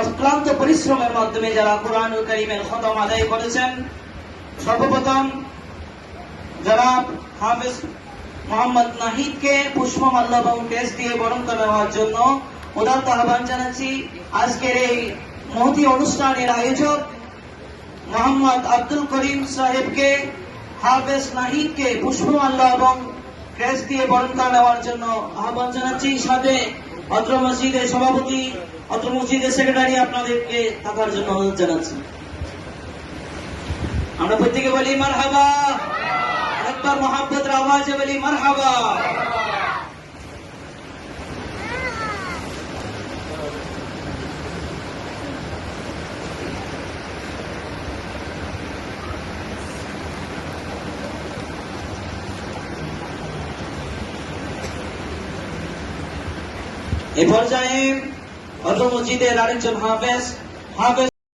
অক্লান্ত পরিশ্রমের মাধ্যমে যারা কুরআনুল কারীমের খতম আদায় করেছেন, সর্বপ্রথম জনাব হাফেজ মোহাম্মদ নাহিদকে পুষ্পমাল্য এবং ক্রেস্ট দিয়ে বরণ করে নেওয়ার জন্য উদাত্ত আহ্বান জানাচ্ছি। আজকের এই মহতি অনুষ্ঠানের আয়োজক মোহাম্মদ আব্দুল করিম সাহেবকে হাফেজ নাহিদকে পুষ্পমাল্য এবং ক্রেস্ট দিয়ে বরণ করে নেওয়ার জন্য আহ্বান জানাচ্ছি। সাথে অত্র মসজিদের সভাপতি, অত্র মসজিদের সেক্রেটারি আপনাদেরকে থাকার জন্য অনুরোধ জানাচ্ছি। আমরা প্রত্যেকে বলি মারহাবা, একবার মোহাব্বতের আওয়াজে বলি মারহাবা। এ পর্যায়ে অত্র মসজিদের আরেকজন হাফেজ